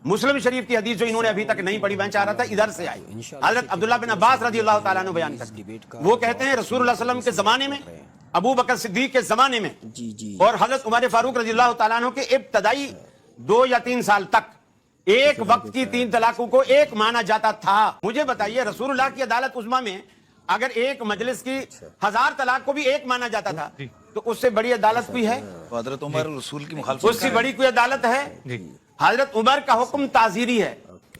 مسلم شریف کی حدیث جو انہوں نے ابھی تک نہیں پڑھی، میں چاہ رہا تھا ادھر سے آئی، حضرت عبداللہ بن عباس رضی اللہ تعالیٰ عنہ بیان کرتے ہیں، وہ کہتے ہیں رسول اللہ صلی اللہ علیہ وسلم کے زمانے میں، ابو بکر صدیق کے زمانے میں اور حضرت عمر فاروق رضی اللہ تعالیٰ عنہ کے ابتدائی 2 یا 3 سال تک ایک وقت کی 3 طلاقوں کو ایک مانا جاتا تھا۔ مجھے بتائیے رسول اللہ کی عدالت عظمیٰ میں اگر ایک مجلس کی 1000 طلاق کو بھی ایک مانا جاتا تھا تو اس سے بڑی عدالت کوئی ہے؟ حضرت عمر رسول کی مخالفت اس سے بڑی کوئی عدالت ہے؟ حضرت عمر کا حکم تعزیری ہے،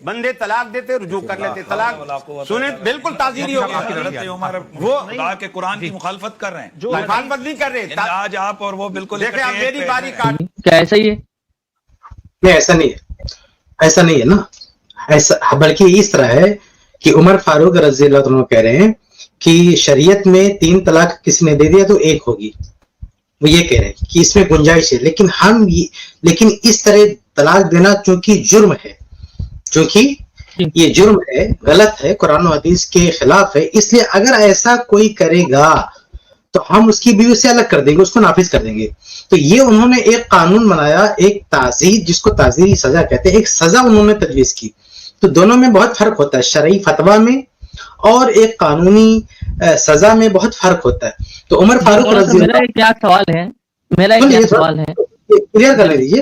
بندے طلاق دیتے رجوع کر لیتے، طلاق سنیں بالکل تعزیری ہو گیا۔ وہ خدا کے قرآن کی مخالفت کر رہے ہیں، جو مخالفت نہیں کر رہے، آج آپ اور وہ بالکل دیکھیں آپ میری باری کاٹ، کیا ایسا ہی ہے؟ نہیں ایسا نہیں ہے، ایسا نہیں ہے نا، ایسا بلکہ اس طرح ہے کہ عمر فاروق رضی اللہ عنہ کہہ رہے ہیں کہ شریعت میں 3 طلاق کسی نے دے دیا تو 1 ہوگی، وہ یہ کہہ رہے ہیں کہ اس میں گنجائش ہے، لیکن اس طرح طلاق دینا چونکہ جرم ہے، چونکہ یہ جرم ہے، غلط ہے، قرآن و حدیث کے خلاف ہے، اس لیے اگر ایسا کوئی کرے گا تو ہم اس کی بیوی سے الگ کر دیں گے، اس کو نافذ کر دیں گے۔ تو یہ انہوں نے ایک قانون بنایا، ایک تعزیر جس کو تعزیری سزا کہتے ہیں، ایک سزا انہوں نے تجویز کی۔ تو دونوں میں بہت فرق ہوتا ہے، شرعی فتویٰ میں اور ایک قانونی سزا میں بہت فرق ہوتا ہے۔ تو عمر فاروق رضی اللہ، میرا کیا سوال ہے، کلیئر کر لیجیے،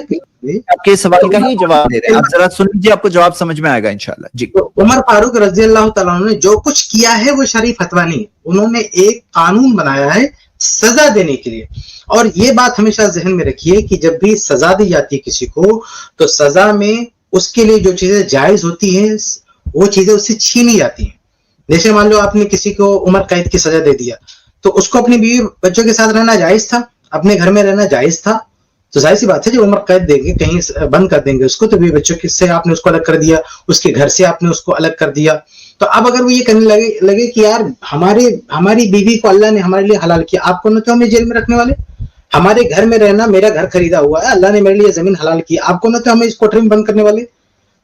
آپ کے سوال کا ہی جواب دے رہے ہیں، آپ ذرا سن لیجیے، آپ کو جواب سمجھ میں آئے گا انشاءاللہ۔ جی، عمر فاروق رضی اللہ تعالیٰ عنہ نے جو کچھ کیا ہے وہ شرعی فتویٰ نہیں، انہوں نے ایک قانون بنایا ہے سزا دینے کے لیے۔ اور یہ بات ہمیشہ ذہن میں رکھیے کہ جب بھی سزا دی جاتی ہے کسی کو تو سزا میں اس کے لیے جو چیزیں جائز ہوتی ہیں وہ چیزیں اس سے چھینی جاتی ہیں۔ جیسے مان لو آپ نے کسی کو عمر قید کی سزا دے دیا تو اس کو اپنی بیوی بچوں کے ساتھ رہنا جائز تھا، اپنے گھر میں رہنا جائز تھا، تو ظاہر سی بات ہے جو عمر قید دیں گے کہیں بند کر دیں گے اس کو، تو بیوی بچوں سے آپ نے اس کو الگ کر دیا، اس کے گھر سے آپ نے اس کو الگ کر دیا۔ تو اب اگر وہ یہ کرنے لگے کہ یار ہماری بیوی کو اللہ نے ہمارے لیے حلال کیا، آپ کو نہ تو ہمیں جیل میں رکھنے والے، ہمارے گھر میں رہنا، میرا گھر خریدا ہوا ہے، اللہ نے میرے لیے زمین حلال کی، آپ کو نہ تو ہمیں اس کوٹری میں بند کرنے والے۔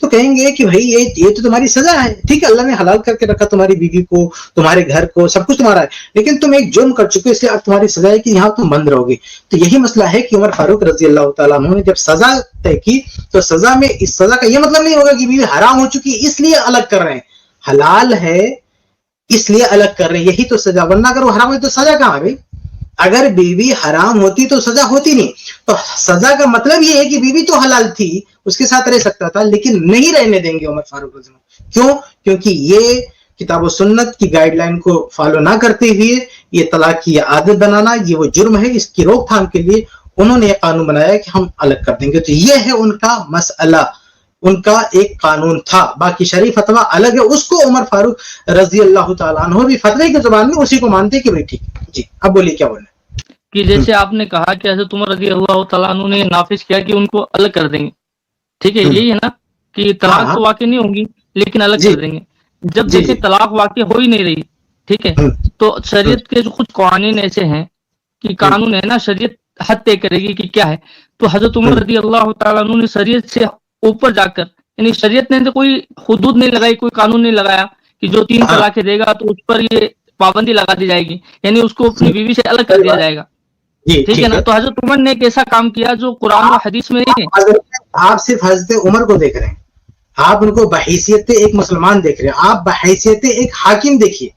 تو کہیں گے کہ بھائی یہ تو تمہاری سزا ہے، ٹھیک ہے، اللہ نے حلال کر کے رکھا تمہاری بیوی کو، تمہارے گھر کو، سب کچھ تمہارا ہے، لیکن تم ایک جرم کر چکے، اس لیے اب تمہاری سزا ہے کہ یہاں تم بند رہو گے۔ تو یہی مسئلہ ہے کہ عمر فاروق رضی اللہ تعالیٰ عنہ نے جب سزا طے کی تو سزا میں اس سزا کا یہ مطلب نہیں ہوگا کہ بیوی حرام ہو چکی اس لیے الگ کر رہے ہیں، حلال ہے اس لیے الگ کر رہے ہیں، یہی تو سزا، ورنہ اگر وہ حرام ہوئی تو سزا کہاں ہے بھائی؟ اگر بیوی حرام ہوتی تو سزا ہوتی نہیں۔ تو سزا کا مطلب یہ ہے کہ بیوی تو حلال تھی، اس کے ساتھ رہ سکتا تھا، لیکن نہیں رہنے دیں گے عمر فاروق رضی اللہ۔ کیوں؟ کیونکہ یہ کتاب و سنت کی گائیڈ لائن کو فالو نہ کرتے ہوئے یہ طلاق کی عادت بنانا، یہ وہ جرم ہے، اس کی روک تھام کے لیے انہوں نے یہ قانون بنایا کہ ہم الگ کر دیں گے۔ تو یہ ہے ان کا مسئلہ، ان کا ایک قانون تھا، باقی شرعی فتویٰ الگ ہے، اس کو عمر فاروق رضی اللہ تعالیٰ عنہ بھی فتوے کی زبان میں اسی کو مانتے کہ بھائی ٹھیک ہے۔ جی اب بولیے کیا بولنا ہے؟ کہ جیسے آپ نے کہا کہ حضرت عمر رضی اللہ تعالیٰ عنہ نے نافذ کیا کہ ان کو الگ کر دیں گے، ٹھیک ہے، یہی ہے نا کہ طلاق تو واقع نہیں ہوگی لیکن الگ کر دیں گے۔ جب دیکھیں طلاق واقع ہو ہی نہیں رہی، ٹھیک ہے، تو شریعت کے جو کچھ قوانین ایسے ہیں کہ قانون ہے نا، شریعت حد طے کرے گی کہ کیا ہے۔ تو حضرت عمر رضی اللہ تعالیٰ عنہ نے شریعت سے اوپر جا کر، یعنی شریعت نے تو کوئی حدود نہیں لگائی، کوئی قانون نہیں لگایا کہ جو 3 طلاقیں دے گا تو اس پر یہ پابندی لگا دی جائے گی، یعنی اس کو اپنی بیوی سے الگ کر دیا جائے گا، ٹھیک ہے نا۔ تو حضرت عمر نے ایک ایسا کام کیا جو قرآن و حدیث میں نہیں ہے۔ آپ صرف حضرت عمر کو دیکھ رہے ہیں، آپ ان کو بحیثیت ایک مسلمان دیکھ رہے ہیں، آپ بحیثیت ایک حاکم دیکھیے۔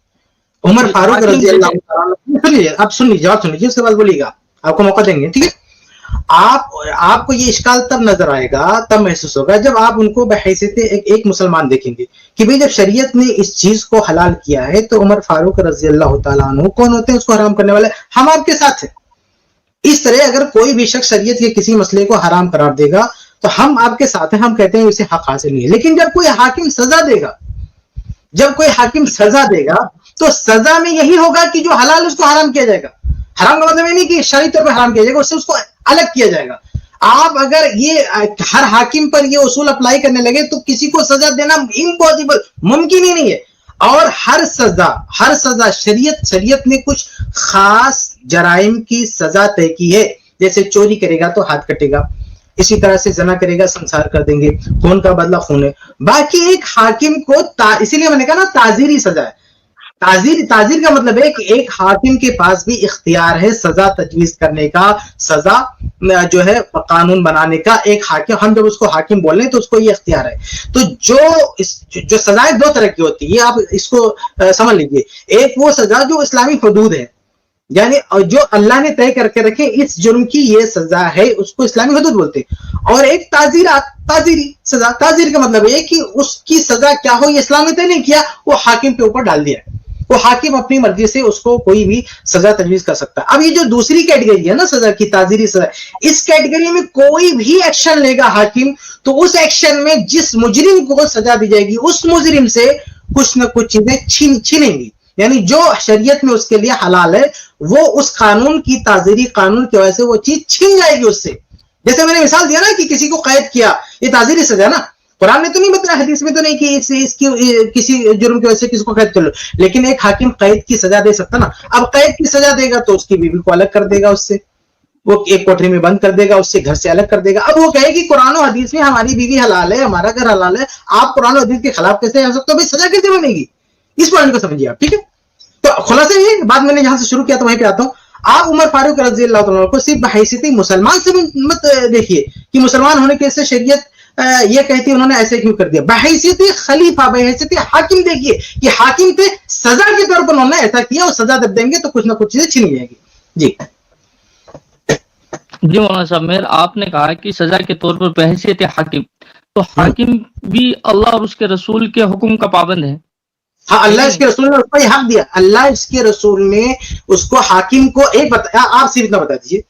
عمر فاروق رضی اللہ عنہ، اب سن لیجیے، آپ سن لیجیے، اس کے بعد بولیے گا، آپ کو موقع دیں گے، ٹھیک ہے۔ آپ کو یہ اشکال تب نظر آئے گا، تب محسوس ہوگا جب آپ ان کو بحیثیت ایک مسلمان دیکھیں گے کہ بھئی جب شریعت نے اس چیز کو حلال کیا ہے تو عمر فاروق رضی اللہ تعالیٰ عنہ کون ہوتے ہیں اس کو حرام کرنے والے؟ ہم آپ کے ساتھ ہیں۔ اس طرح اگر کوئی بھی شخص شریعت کے کسی مسئلے کو حرام قرار دے گا تو ہم آپ کے ساتھ ہیں، ہم کہتے ہیں اسے حق حاصل نہیں ہے۔ لیکن جب کوئی حاکم سزا دے گا، جب کوئی حاکم سزا دے گا تو سزا میں یہی ہوگا کہ جو حلال اس کو حرام کیا جائے گا۔ حرام کا مطلب یہ نہیں کہ شرعی طور پہ حرام کیا جائے گا، اس سے اس کو الگ کیا جائے گا۔ آپ اگر یہ ہر حاکم پر یہ اصول اپلائی کرنے لگے تو کسی کو سزا دینا امپاسبل، ممکن ہی نہیں ہے۔ اور ہر سزا شریعت نے کچھ خاص جرائم کی سزا طے کی ہے، جیسے چوری کرے گا تو ہاتھ کٹے گا، اسی طرح سے زنا کرے گا سنسار کر دیں گے، خون کا بدلہ خون ہے۔ باقی ایک حاکم کو اسی لیے میں نے کہا نا تعزیری سزا ہے، تعزیر کا مطلب ہے کہ ایک حاکم کے پاس بھی اختیار ہے سزا تجویز کرنے کا، سزا جو ہے قانون بنانے کا. ایک حاکم، ہم جب اس کو حاکم بول رہے ہیں تو اس کو یہ اختیار ہے. تو جو سزائیں دو طرح کی ہوتی ہے، یہ آپ اس کو سمجھ لیجئے. ایک وہ سزا جو اسلامی حدود ہے، یعنی جو اللہ نے طے کر کے رکھے اس جرم کی یہ سزا ہے، اس کو اسلامی حدود بولتے ہیں. اور ایک تعزیری سزا. تعزیر کا مطلب یہ کہ اس کی سزا کیا ہو یہ اسلام نے طے نہیں کیا، وہ حاکم کے اوپر ڈال دیا ہے. وہ حاکم اپنی مرضی سے اس کو کوئی بھی سزا تجویز کر سکتا ہے. اب یہ جو دوسری کیٹیگری ہے نا سزا کی، تعزیری سزا، اس کیٹیگری میں کوئی بھی ایکشن لے گا حاکم تو اس ایکشن میں جس مجرم کو سزا دی جائے گی اس مجرم سے کچھ نہ کچھ چیزیں چھینیں گی. یعنی جو شریعت میں اس کے لیے حلال ہے وہ اس قانون کی، تعزیری قانون کی وجہ سے وہ چیز چھین جائے گی اس سے. جیسے میں نے مثال دیا نا کہ کسی کو قید کیا، یہ تعزیری سزا ہے نا. قرآن نے تو نہیں بتایا، حدیث میں تو نہیں کہ اس کی کسی جرم کی وجہ سے کسی کو قید کر لو، لیکن ایک حاکم قید کی سزا دے سکتا نا. اب قید کی سزا دے گا تو اس کی بیوی کو الگ کر دے گا، اس سے وہ ایک کوٹری میں بند کر دے گا، اس سے گھر سے الگ کر دے گا. اب وہ کہے کہ قرآن و حدیث میں ہماری بیوی حلال ہے، ہمارا گھر حلال ہے، آپ قرآن و حدیث کے خلاف کیسے آ سکتے ہو؟ بھائی سزا کیسے بنے گی؟ اس پوائنٹ کو سمجھیے آپ. ٹھیک ہے، تو خلاصہ یہ بات میں نے جہاں سے شروع کیا تو وہیں پہ آتا ہوں. آپ عمر فاروق رضی اللہ تعالیٰ کو صرف بحیثیت مسلمان سے مت دیکھیے کہ مسلمان ہونے کے سے شریعت یہ کہتی ہے انہوں نے ایسے کیوں کر دیا. بحیثیت خلیفہ، بحیثیت حاکم دیکھیے کہ حاکم تھے، سزا کے طور پر انہوں نے ایسا کیا، اور سزا جب دیں گے تو کچھ نہ کچھ چیزیں چھینی جائیں گی. جی مولانا صاحب میر، آپ نے کہا کہ سزا کے طور پر بحیثیت حاکم، تو حاکم بھی اللہ اور اس کے رسول کے حکم کا پابند ہے. ہاں، اللہ اس کے رسول نے اس کو یہ حق دیا. اللہ اس کے رسول نے اس کو حاکم کو ایک آپ صرف اتنا بتا دیجیے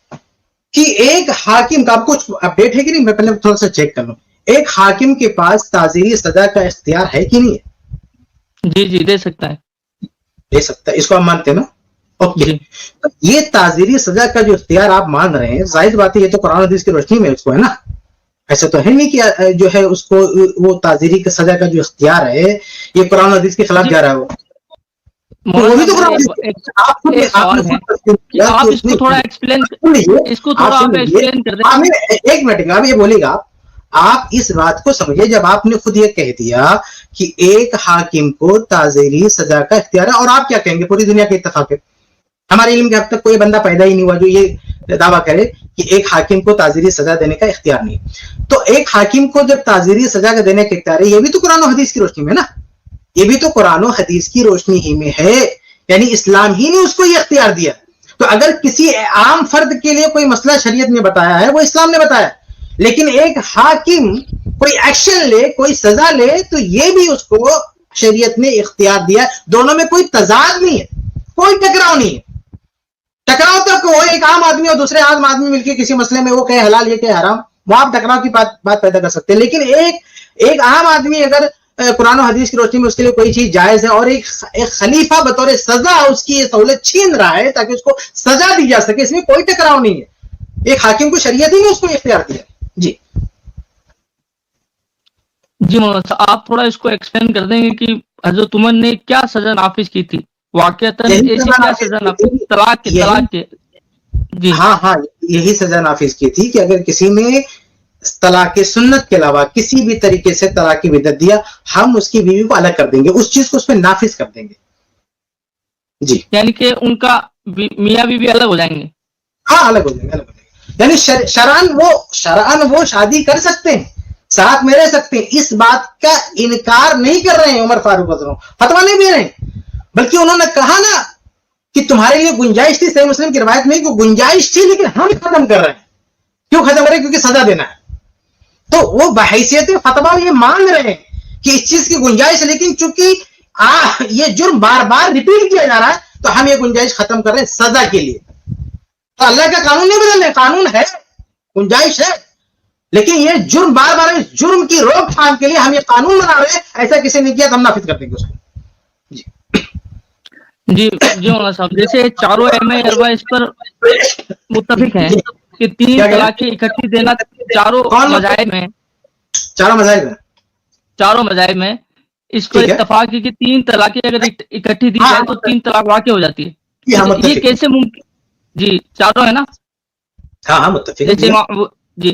کہ ایک حاکم کا آپ کچھ اپڈیٹ ہے کہ نہیں، میں پہلے تھوڑا سا چیک کر لوں. ایک حاکم کے پاس تعزیری سزا کا اختیار ہے کہ نہیں ہے؟ جی دے سکتا ہے. دے سکتا ہے، اس کو آپ مانتے ہیں نا؟ اوکے. یہ تعزیری سزا کا جو اختیار آپ مان رہے ہیں، ظاہر بات ہے یہ تو قرآن حدیث کی روشنی میں اس کو ہے نا. ایسا تو ہے نہیں کہ جو ہے اس کو وہ تعزیری سزا کا جو اختیار ہے یہ قرآن حدیث کے خلاف جا رہا ہے. وہ ایک منٹ آپ یہ بولیے گا، آپ اس بات کو سمجھے جب آپ نے خود یہ کہہ دیا کہ ایک حاکم کو تعزیری سزا کا اختیار ہے، اور آپ کیا کہیں گے؟ پوری دنیا کا اتفاق ہے، ہمارے علم کے اب تک کوئی بندہ پیدا ہی نہیں ہوا جو یہ دعویٰ کرے کہ ایک حاکم کو تعزیری سزا دینے کا اختیار نہیں. تو ایک حاکم کو جب تعزیری سزا کا دینے کا اختیار ہے، یہ بھی تو قرآن و حدیث کی روشنی میں نا، یہ بھی تو قرآن و حدیث کی روشنی ہی میں ہے. یعنی اسلام ہی نے اس کو یہ اختیار دیا. تو اگر کسی عام فرد کے لیے کوئی مسئلہ شریعت نے بتایا ہے وہ اسلام نے بتایا، لیکن ایک حاکم کوئی ایکشن لے، کوئی سزا لے تو یہ بھی اس کو شریعت نے اختیار دیا. دونوں میں کوئی تضاد نہیں ہے، کوئی ٹکراؤ نہیں ہے. ٹکراؤ تک وہ ایک عام آدمی اور دوسرے عام آدمی مل کے کسی مسئلے میں وہ کہے حلال یہ کہے حرام، وہ آپ ٹکراؤ کی بات پیدا کر سکتے ہیں. لیکن ایک عام آدمی اگر قرآن و حدیث کی روشنی میں اس کے لیے کوئی چیز جائز ہے اور ایک خلیفہ بطور سزا اس کی یہ سہولت چھین رہا ہے تاکہ اس کو سزا دی جا سکے، اس میں کوئی ٹکراؤ نہیں ہے. ایک حاکم کو شریعت ہی نے اس کو اختیار دیا. جی مولانا صاحب، آپ تھوڑا اس کو ایکسپلین کر دیں گے کہ حضرت عمر نے کیا سزا نافذ کی تھی واقعتاً؟ ایسی کیا سزا نافذ؟ طلاق کے جی ہاں یہی سزا نافذ کی تھی کہ اگر کسی نے طلاق سنت کے علاوہ کسی بھی طریقے سے طلاق کی بدعت دیا، ہم اس کی بیوی کو الگ کر دیں گے، اس چیز کو اس پہ نافذ کر دیں گے. جی یعنی کہ ان کا میاں بیوی الگ ہو جائیں گے؟ ہاں الگ ہو جائیں گے. یعنی شرعاً وہ شادی کر سکتے ہیں، ساتھ میں رہ سکتے ہیں، اس بات کا انکار نہیں کر رہے ہیں عمر فاروق رضی اللہ عنہ، فتویٰ نہیں دے رہے ہیں، بلکہ انہوں نے کہا نا کہ تمہارے لیے گنجائش تھی. صحیح مسلم کی روایت میں کہ گنجائش تھی لیکن ہم ختم کر رہے ہیں. کیوں ختم کر رہے ہیں؟ کیونکہ سزا دینا ہے. تو وہ بحیثیت فتویٰ یہ مان رہے ہیں کہ اس چیز کی گنجائش ہے، لیکن چونکہ یہ جرم بار بار ریپیٹ کیا جا رہا ہے تو ہم یہ گنجائش ختم کر رہے ہیں سزا کے لیے. تو اللہ کا قانون نہیں بدل رہے، قانون ہے، گنجائش ہے، لیکن یہ جرم بار بار اس جرم کی روک تھام کے لیے ہم یہ قانون بنا رہے ہیں. ایسا کسی نے کیا تو ہم نافذ کر دیں گے اس کو. جی مولانا صاحب، جیسے چاروں ائمہ اربعہ اس پر متفق ہیں کہ 3 طلاقیں اکٹھی دینا چاروں مذاہب میں اس پر اتفاق ہے کہ 3 طلاقیں اگر اکٹھی دی جائے تو 3 طلاق واقع ہو جاتی ہے. یہ کیسے ممکن؟ جی چاروں ہے نا؟ ہاں متفق. جی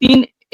3